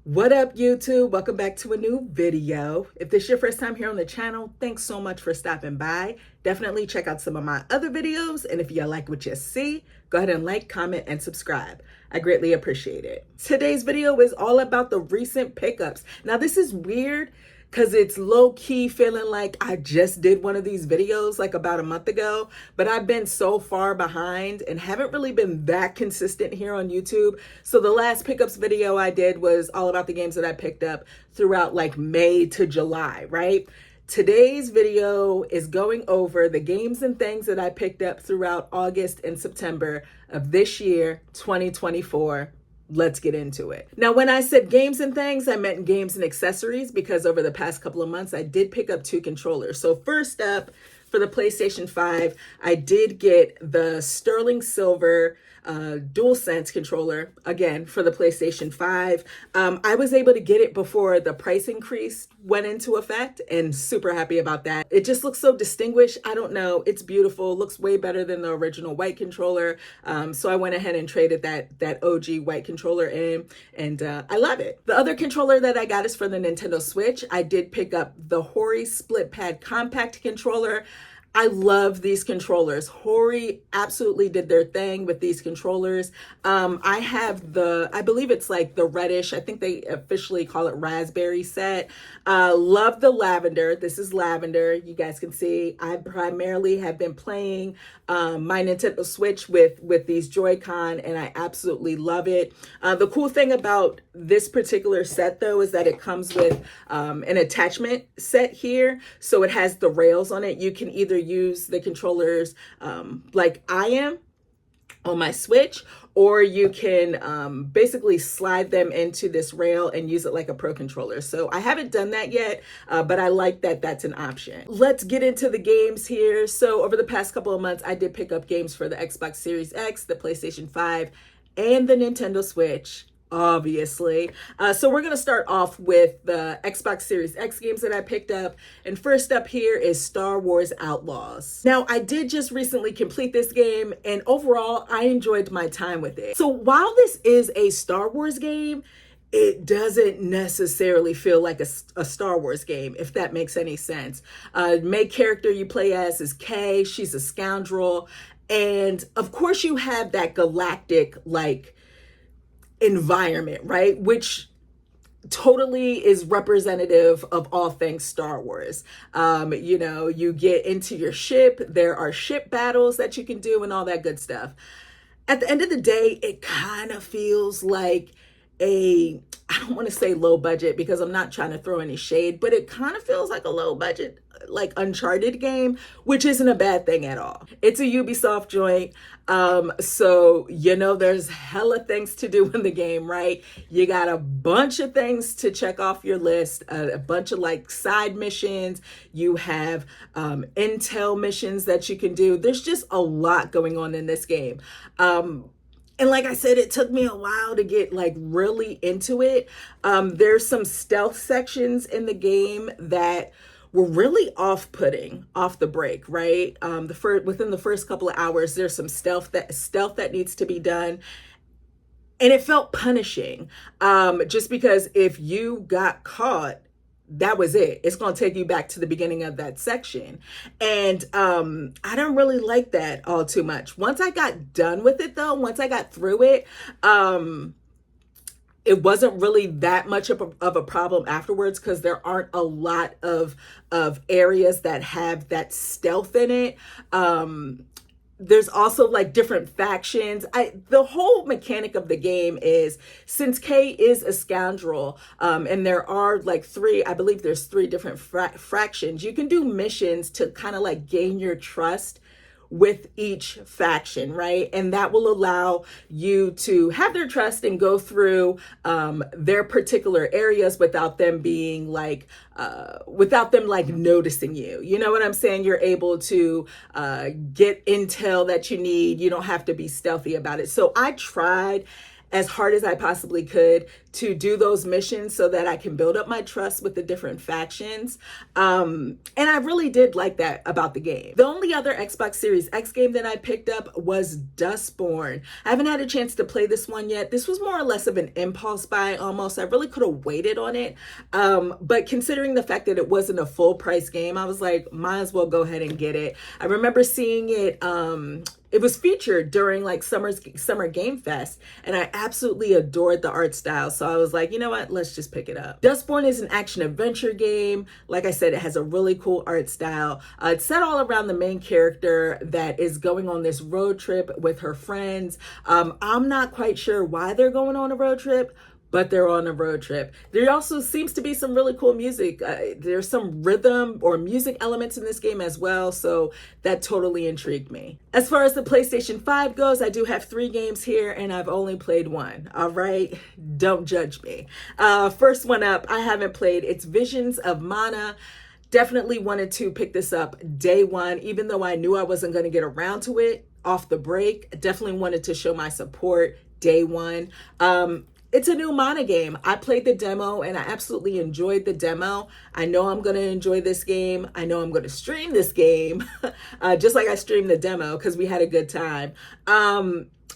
What up, YouTube? Welcome back to a new video. If this is your first time here on the channel, thanks so much for stopping by. Definitely check out some of my other videos, and if you like what you see, go ahead and like, comment, and subscribe. I greatly appreciate it. Today's video is all about the recent pickups. Now, this is weird because it's low-key feeling like I just did one of these videos like about a month ago, but I've been so far behind and haven't really been that consistent here on YouTube. So the last pickups video I did was all about the games that I picked up throughout like May to July, right? Today's video is going over the games and things that I picked up throughout August and September of this year, 2024. Let's get into it. Now, when I said games and things, I meant games and accessories because over the past couple of months, I did pick up 2 controllers. So first up, for the PlayStation 5, I did get the sterling silver DualSense controller, again, for the PlayStation 5. I was able to get it before the price increase went into effect and super happy about that. It just looks so distinguished. I don't know. It's beautiful. Looks way better than the original white controller. So I went ahead and traded that OG white controller in, and I love it. The other controller that I got is for the Nintendo Switch. I did pick up the Hori Split Pad Compact controller. I love these controllers. Hori absolutely did their thing with these controllers. I have I believe it's like the reddish, I think they officially call it raspberry set. Love the lavender. This is lavender. You guys can see I primarily have been playing my Nintendo Switch with these Joy-Con, and I absolutely love it. The cool thing about this particular set though is that it comes with an attachment set here. So it has the rails on it. You can either use the controllers like I am on my Switch, or you can basically slide them into this rail and use it like a Pro controller. So I haven't done that yet, but I like that that's an option. Let's get into the games here. So over the past couple of months, I did pick up games for the Xbox Series X, the PlayStation 5, and the Nintendo Switch, obviously. So we're going to start off with the Xbox Series X games that I picked up. And first up here is Star Wars Outlaws. Now, I did just recently complete this game, and overall, I enjoyed my time with it. So while this is a Star Wars game, it doesn't necessarily feel like a Star Wars game, if that makes any sense. Main character you play as is Kay. She's a scoundrel. And of course, you have that galactic, like, environment, right? Which totally is representative of all things Star Wars. You get into your ship, there are ship battles that you can do and all that good stuff. At the end of the day, it kind of feels like I don't want to say low budget because I'm not trying to throw any shade, but it kind of feels like a low budget, like Uncharted game, which isn't a bad thing at all. It's a Ubisoft joint. So, there's hella things to do in the game, right? You got a bunch of things to check off your list, a bunch of like side missions. You have intel missions that you can do. There's just a lot going on in this game. And like I said, it took me a while to get like really into it. There's some stealth sections in the game that were really off-putting off the break, right? Within the first couple of hours, there's some stealth that needs to be done. And it felt punishing, just because if you got caught, that was it. It's going to take you back to the beginning of that section. And I don't really like that all too much. Once I got done with it though, once I got through it, it wasn't really that much of a problem afterwards because there aren't a lot of areas that have that stealth in it. There's also like different factions. The whole mechanic of the game is, since Kay is a scoundrel, and there are like I believe there's 3 different fractions, you can do missions to kind of like gain your trust with each faction, right? And that will allow you to have their trust and go through their particular areas without them being like, without them like noticing you. You know what I'm saying? You're able to get intel that you need. You don't have to be stealthy about it. So I tried as hard as I possibly could to do those missions so that I can build up my trust with the different factions. And I really did like that about the game. The only other Xbox Series X game that I picked up was Dustborne. I haven't had a chance to play this one yet. This was more or less of an impulse buy almost. I really could have waited on it. But considering the fact that it wasn't a full price game, I was like, might as well go ahead and get it. I remember seeing it, it was featured during like Summer Game Fest, and I absolutely adored the art style. So I was like, you know what, let's just pick it up. Dustborne is an action adventure game. Like I said, it has a really cool art style. It's set all around the main character that is going on this road trip with her friends. I'm not quite sure why they're going on a road trip, but they're on a road trip. There also seems to be some really cool music. There's some rhythm or music elements in this game as well, so that totally intrigued me. As far as the PlayStation 5 goes, I do have 3 games here, and I've only played 1, all right? Don't judge me. First one up, I haven't played. It's Visions of Mana. Definitely wanted to pick this up day one, even though I knew I wasn't gonna get around to it off the break. Definitely wanted to show my support day one. It's a new Mana game. I played the demo and I absolutely enjoyed the demo. I know I'm going to enjoy this game. I know I'm going to stream this game, just like I streamed the demo because we had a good time.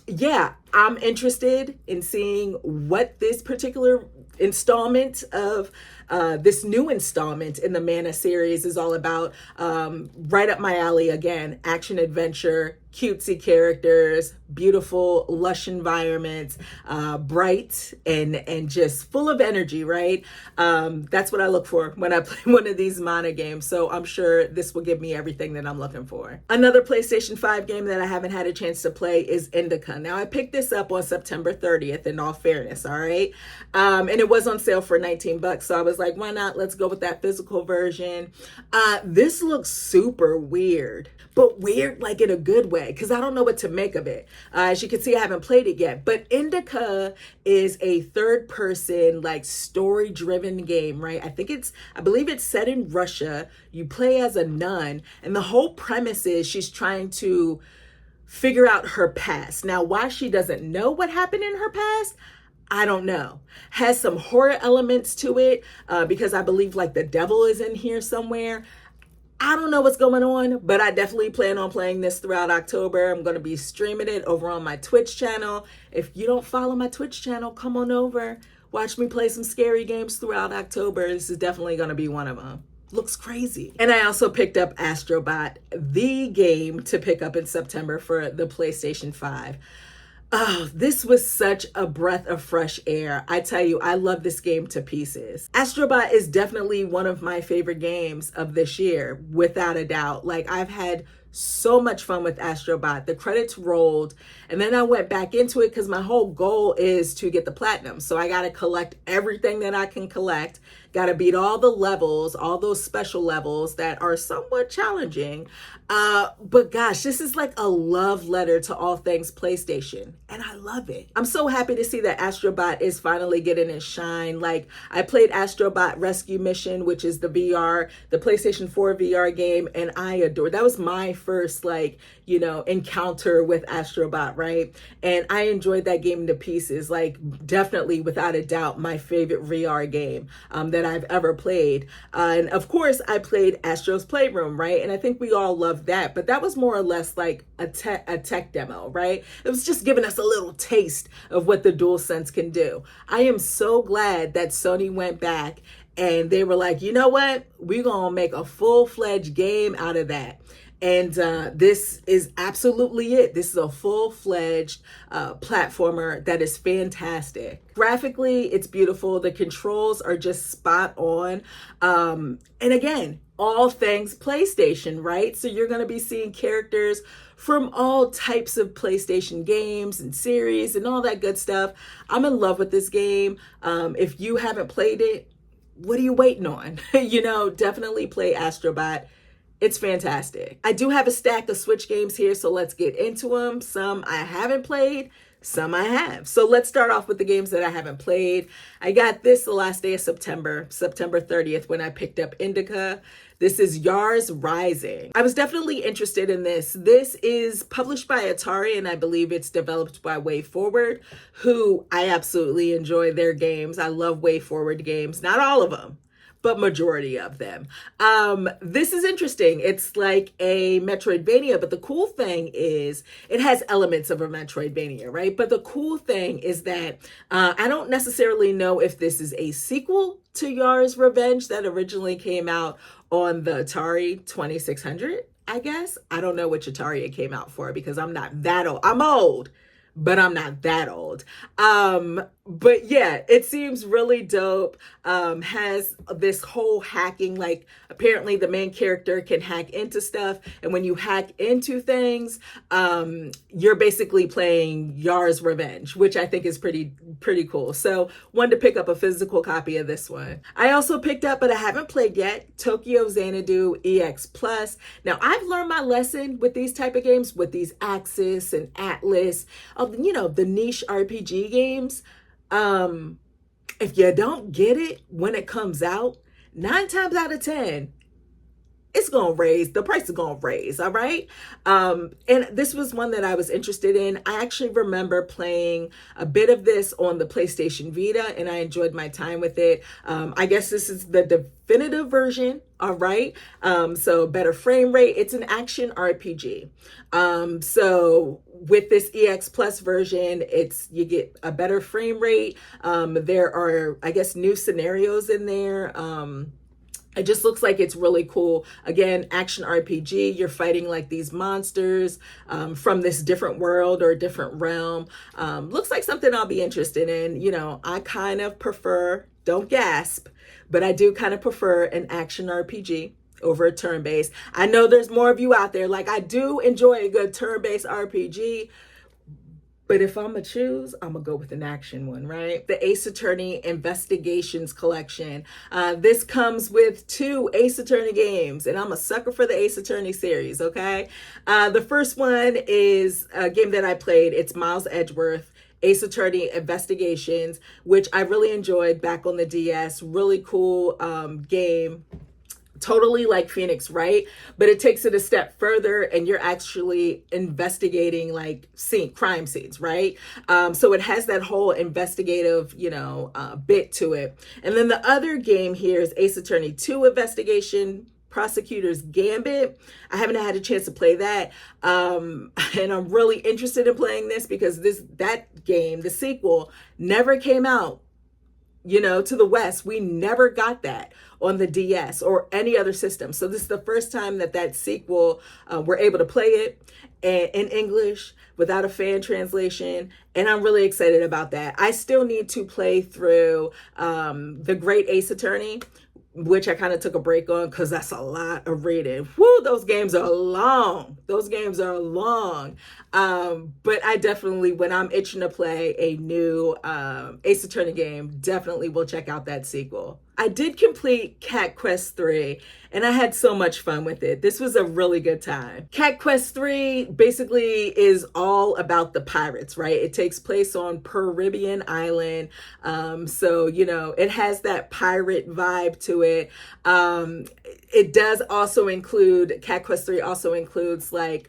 Yeah, I'm interested in seeing what this particular installment of this new installment in the Mana series is all about. Right up my alley again, action adventure, cutesy characters, beautiful, lush environments, bright and just full of energy, right? That's what I look for when I play one of these Mana games. So I'm sure this will give me everything that I'm looking for. Another PlayStation 5 game that I haven't had a chance to play is Indica. Now I picked this up on September 30th, in all fairness, all right? And it was on sale for 19 bucks. So I was like, why not? Let's go with that physical version. This looks super weird, but weird like in a good way, because I don't know what to make of it. As you can see, I haven't played it yet, but Indica is a third person, like story driven game, right? I believe it's set in Russia. You play as a nun, and the whole premise is she's trying to figure out her past. Now, why she doesn't know what happened in her past, I don't know. Has some horror elements to it, because I believe like the devil is in here somewhere. I don't know what's going on, but I definitely plan on playing this throughout October. I'm going to be streaming it over on my Twitch channel. If you don't follow my Twitch channel, come on over. Watch me play some scary games throughout October. This is definitely going to be one of them. Looks crazy. And I also picked up Astrobot, the game to pick up in September for the PlayStation 5. Oh, this was such a breath of fresh air. I tell you, I love this game to pieces. Astrobot is definitely one of my favorite games of this year, without a doubt. Like, I've had so much fun with Astrobot. The credits rolled, and then I went back into it because my whole goal is to get the platinum. So I got to collect everything that I can collect. Got to beat all the levels, all those special levels that are somewhat challenging. But gosh, this is like a love letter to all things PlayStation, and I love it. I'm so happy to see that Astrobot is finally getting its shine. Like, I played Astrobot Rescue Mission, which is the PlayStation 4 VR game, and I adored. That was my first, like, encounter with Astrobot, right? And I enjoyed that game to pieces. Like, definitely, without a doubt, my favorite VR game that I've ever played. And of course, I played Astro's Playroom, right? And I think we all loved that, but that was more or less like a tech demo, right? It was just giving us a little taste of what the DualSense can do. I am so glad that Sony went back and they were like, you know what? We're going to make a full-fledged game out of that. And this is absolutely it. This is a full-fledged platformer that is fantastic. Graphically, it's beautiful. The controls are just spot on. And again, all things PlayStation, right? So you're going to be seeing characters from all types of PlayStation games and series and all that good stuff. I'm in love with this game. If you haven't played it, what are you waiting on? Definitely play Astrobot. It's fantastic. I do have a stack of Switch games here, so let's get into them. Some I haven't played, some I have. So let's start off with the games that I haven't played. I got this the last day of September 30th, when I picked up Indica. This is Yars Rising. I was definitely interested in this. This is published by Atari, and I believe it's developed by WayForward, who I absolutely enjoy their games. I love WayForward games. Not all of them, but majority of them. This is interesting. It's like a Metroidvania, but the cool thing is it has elements of a Metroidvania, right? But the cool thing is that I don't necessarily know if this is a sequel to Yars Revenge that originally came out on the Atari 2600, I guess. I don't know which Atari it came out for because I'm not that old. I'm old, but I'm not that old. But yeah, it seems really dope. Has this whole hacking, like apparently the main character can hack into stuff. And when you hack into things, you're basically playing Yars Revenge, which I think is pretty cool. So wanted to pick up a physical copy of this one. I also picked up, but I haven't played yet, Tokyo Xanadu EX Plus. Now I've learned my lesson with these type of games, with these Axis and Atlas, the niche RPG games. If you don't get it when it comes out, 9 times out of 10, it's gonna raise, the price is gonna raise, all right? And this was one that I was interested in. I actually remember playing a bit of this on the PlayStation Vita, and I enjoyed my time with it. I guess this is the definitive version, all right? So better frame rate. It's an action RPG. So with this EX Plus version, you get a better frame rate. There are, I guess, new scenarios in there. It just looks like it's really cool. Again, action RPG. You're fighting like these monsters from this different world or different realm. Looks like something I'll be interested in. I kind of prefer, don't gasp, but I do kind of prefer an action RPG over a turn-based. I know there's more of you out there. Like, I do enjoy a good turn-based RPG, but if I'm going to choose, I'm going to go with an action one, right? The Ace Attorney Investigations Collection. This comes with 2 Ace Attorney games, and I'm a sucker for the Ace Attorney series, okay? The first one is a game that I played. It's Miles Edgeworth, Ace Attorney Investigations, which I really enjoyed back on the DS. Really cool game. Totally like Phoenix, right? But it takes it a step further, and you're actually investigating like crime scenes, right? So it has that whole investigative, bit to it. And then the other game here is Ace Attorney 2 Investigation Prosecutor's Gambit. I haven't had a chance to play that. And I'm really interested in playing this because that game, the sequel, never came out to the West. We never got that on the DS or any other system. So this is the first time that sequel, we're able to play it in English without a fan translation. And I'm really excited about that. I still need to play through The Great Ace Attorney, which I kind of took a break on because that's a lot of reading. Woo, those games are long. But I definitely, when I'm itching to play a new Ace Attorney game, definitely will check out that sequel. I did complete Cat Quest 3, and I had so much fun with it. This was a really good time. Cat Quest 3 basically is all about the pirates, right? It takes place on Caribbean Island. So, it has that pirate vibe to it. It does also include, Cat Quest 3 also includes like,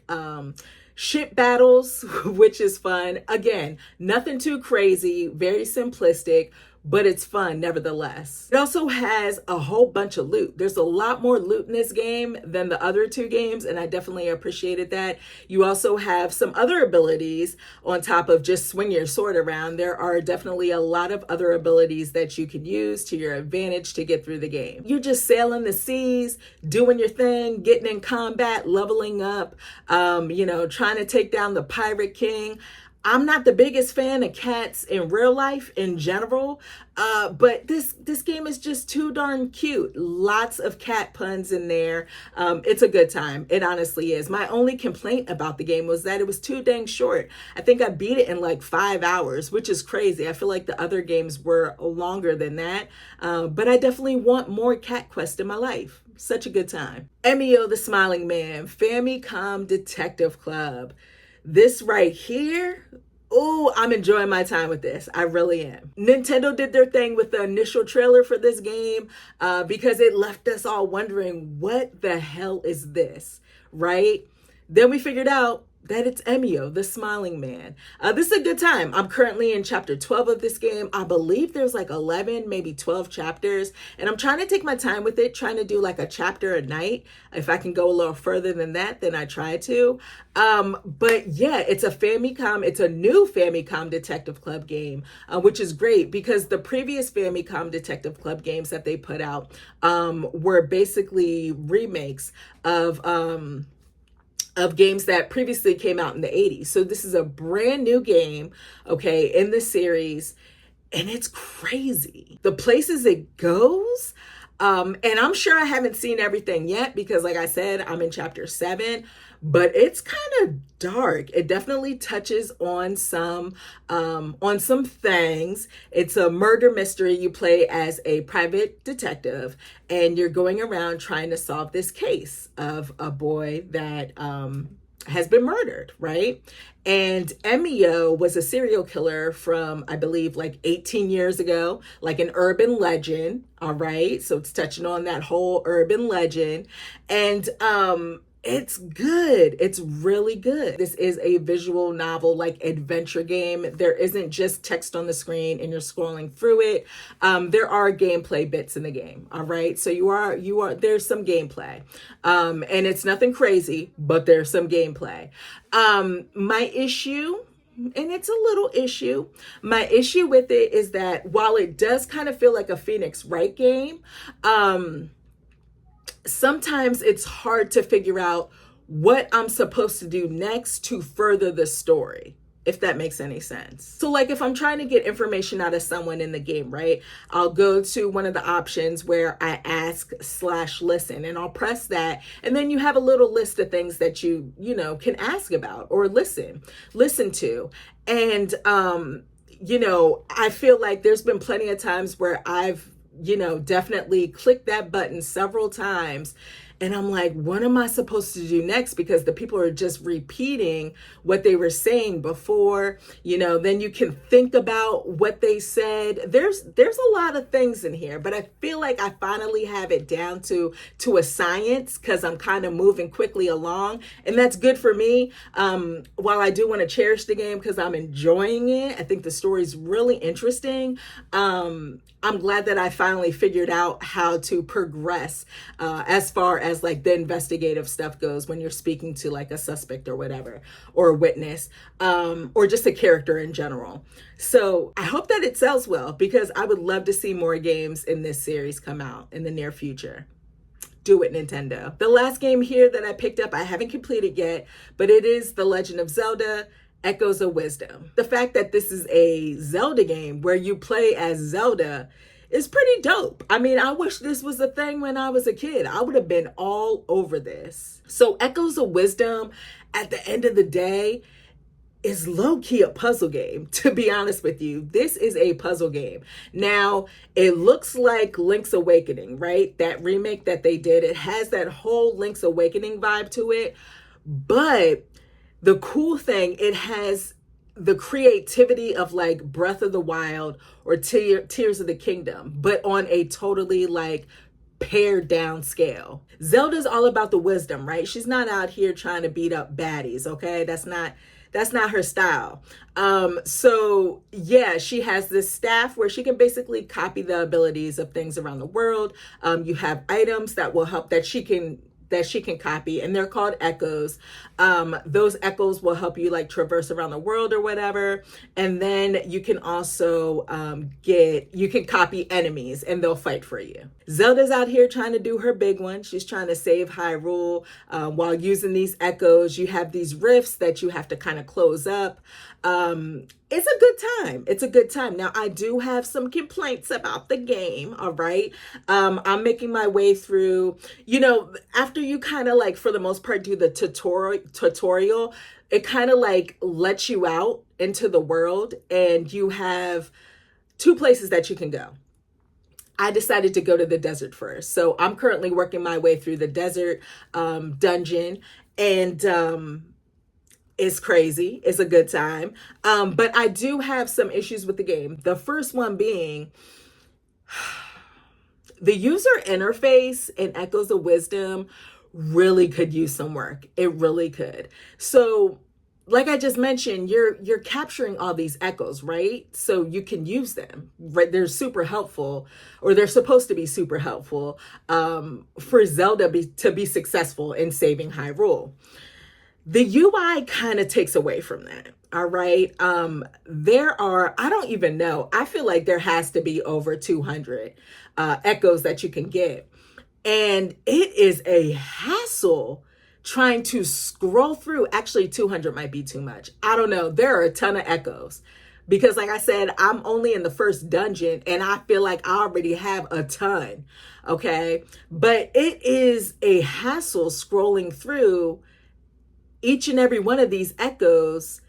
ship battles, which is fun. Again, nothing too crazy, very simplistic, but it's fun nevertheless. It also has a whole bunch of loot. There's a lot more loot in this game than the other 2 games, and I definitely appreciated that. You also have some other abilities on top of just swing your sword around. There are definitely a lot of other abilities that you can use to your advantage to get through the game. You're just sailing the seas, doing your thing, getting in combat, leveling up, trying to take down the Pirate King. I'm not the biggest fan of cats in real life in general, but this game is just too darn cute. Lots of cat puns in there. It's a good time. It honestly is. My only complaint about the game was that it was too dang short. I think I beat it in like 5 hours, which is crazy. I feel like the other games were longer than that, but I definitely want more Cat Quest in my life. Such a good time. Emo The Smiling Man, Famicom Detective Club. This right here, Oh, I'm enjoying my time with this. I really am. Nintendo did their thing with the initial trailer for this game because it left us all wondering, what the hell is this, right? Then we figured out that it's Emo, the Smiling Man. This is a good time. I'm currently in chapter 12 of this game. I believe there's like 11, maybe 12 chapters. And I'm trying to take my time with it, trying to do like a chapter a night. If I can go a little further than that, then I try to. But yeah, it's a Famicom. It's a new Famicom Detective Club game, which is great because the previous Famicom Detective Club games that they put out were basically remakes of games that previously came out in the 80s. So this is a brand new game, okay, in the series, and it's crazy. The places it goes, and I'm sure I haven't seen everything yet because like I said, I'm in chapter 7, but it's kind of dark. It definitely touches on some things. It's a murder mystery. You play as a private detective and you're going around trying to solve this case of a boy that has been murdered, right? And Emo was a serial killer from, I believe, like 18 years ago, like an urban legend. All right. So it's touching on that whole urban legend. And it's good. It's really good. This is a visual novel, like adventure game. There isn't just text on the screen and you're scrolling through it. There are gameplay bits in the game. All right. So there's some gameplay. And it's nothing crazy, but there's some gameplay. My issue, and it's a little issue. My issue with it is that while it does kind of feel like a Phoenix Wright game, sometimes it's hard to figure out what I'm supposed to do next to further the story, if that makes any sense. So like if I'm trying to get information out of someone in the game, right? I'll go to one of the options where I ask/listen, and I'll press that. And then you have a little list of things that you can ask about or listen to. And, I feel like there's been plenty of times where I've definitely click that button several times. And I'm like, what am I supposed to do next? Because the people are just repeating what they were saying before, then you can think about what they said. There's a lot of things in here, but I feel like I finally have it down to a science because I'm kind of moving quickly along, and that's good for me. While I do want to cherish the game because I'm enjoying it, I think the story's really interesting. I'm glad that I finally figured out how to progress as far as like the investigative stuff goes when you're speaking to like a suspect or whatever, or a witness, or just a character in general. So I hope that it sells well because I would love to see more games in this series come out in the near future. Do it, Nintendo. The last game here that I picked up, I haven't completed yet, but it is The Legend of Zelda: Echoes of Wisdom. The fact that this is a Zelda game where you play as Zelda is pretty dope. I mean, I wish this was a thing when I was a kid. I would have been all over this. So Echoes of Wisdom, at the end of the day, is low-key a puzzle game, to be honest with you. This is a puzzle game. Now, it looks like Link's Awakening, right? That remake that they did, it has that whole Link's Awakening vibe to it. But the cool thing, it has the creativity of like Breath of the Wild or Tears of the Kingdom, but on a totally like pared down scale. Zelda's all about the wisdom, right? She's not out here trying to beat up baddies, okay? That's not her style. So yeah, she has this staff where she can basically copy the abilities of things around the world. You have items that will help that she can copy, and they're called echoes. Those echoes will help you like traverse around the world or whatever. And then you can also you can copy enemies and they'll fight for you. Zelda's out here trying to do her big one. She's trying to save Hyrule while using these echoes. You have these rifts that you have to kind of close up. It's a good time. It's a good time. Now, I do have some complaints about the game. All right. I'm making my way through, after you kind of like, for the most part, do the tutorial, it kind of like lets you out into the world, and you have 2 places that you can go. I decided to go to the desert first. So I'm currently working my way through the desert dungeon, and It's crazy. It's a good time. But I do have some issues with the game. The first one being the user interface in Echoes of Wisdom really could use some work. It really could. So, like I just mentioned, you're capturing all these echoes, right? So you can use them, right? They're super helpful, or they're supposed to be super helpful for Zelda to be successful in saving Hyrule. The UI kind of takes away from that. All right. There are, I don't even know. I feel like there has to be over 200 echoes that you can get. And it is a hassle trying to scroll through. Actually, 200 might be too much. I don't know. There are a ton of echoes because, like I said, I'm only in the first dungeon and I feel like I already have a ton. Okay. But it is a hassle scrolling through each and every one of these echoes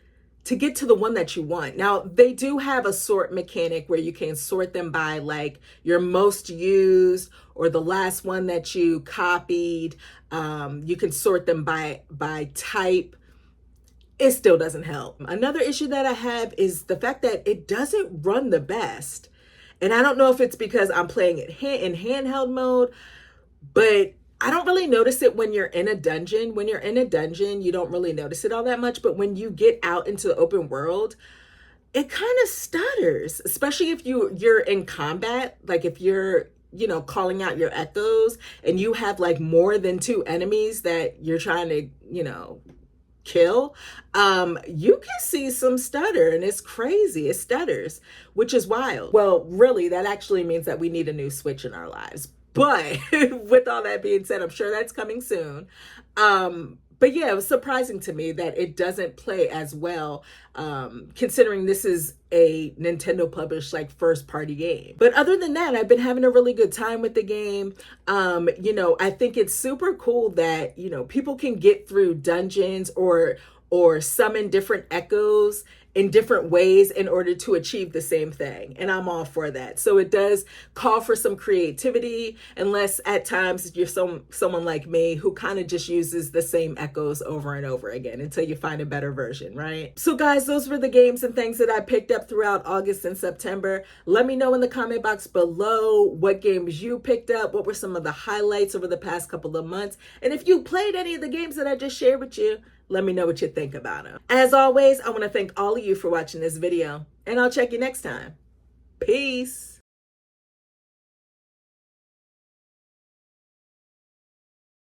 to get to the one that you want. Now, they do have a sort mechanic where you can sort them by like your most used or the last one that you copied. You can sort them by type. It still doesn't help. Another issue that I have is the fact that it doesn't run the best. And I don't know if it's because I'm playing it in handheld mode, but I don't really notice it when you're in a dungeon. When you're in a dungeon, you don't really notice it all that much. But when you get out into the open world, it kind of stutters, especially if you're in combat. Like if you're, calling out your echoes and you have like more than 2 enemies that you're trying to, kill, you can see some stutter and it's crazy. It stutters, which is wild. Well, really, that actually means that we need a new Switch in our lives. But with all that being said, I'm sure that's coming soon. But yeah, it was surprising to me that it doesn't play as well, considering this is a Nintendo published like first party game. But other than that, I've been having a really good time with the game. I think it's super cool that, people can get through dungeons or summon different echoes in different ways in order to achieve the same thing. And I'm all for that. So it does call for some creativity, unless at times you're someone like me who kind of just uses the same echoes over and over again until you find a better version, right? So guys, those were the games and things that I picked up throughout August and September. Let me know in the comment box below what games you picked up, what were some of the highlights over the past couple of months. And if you played any of the games that I just shared with you, let me know what you think about them. As always, I want to thank all of you for watching this video, and I'll check you next time. Peace.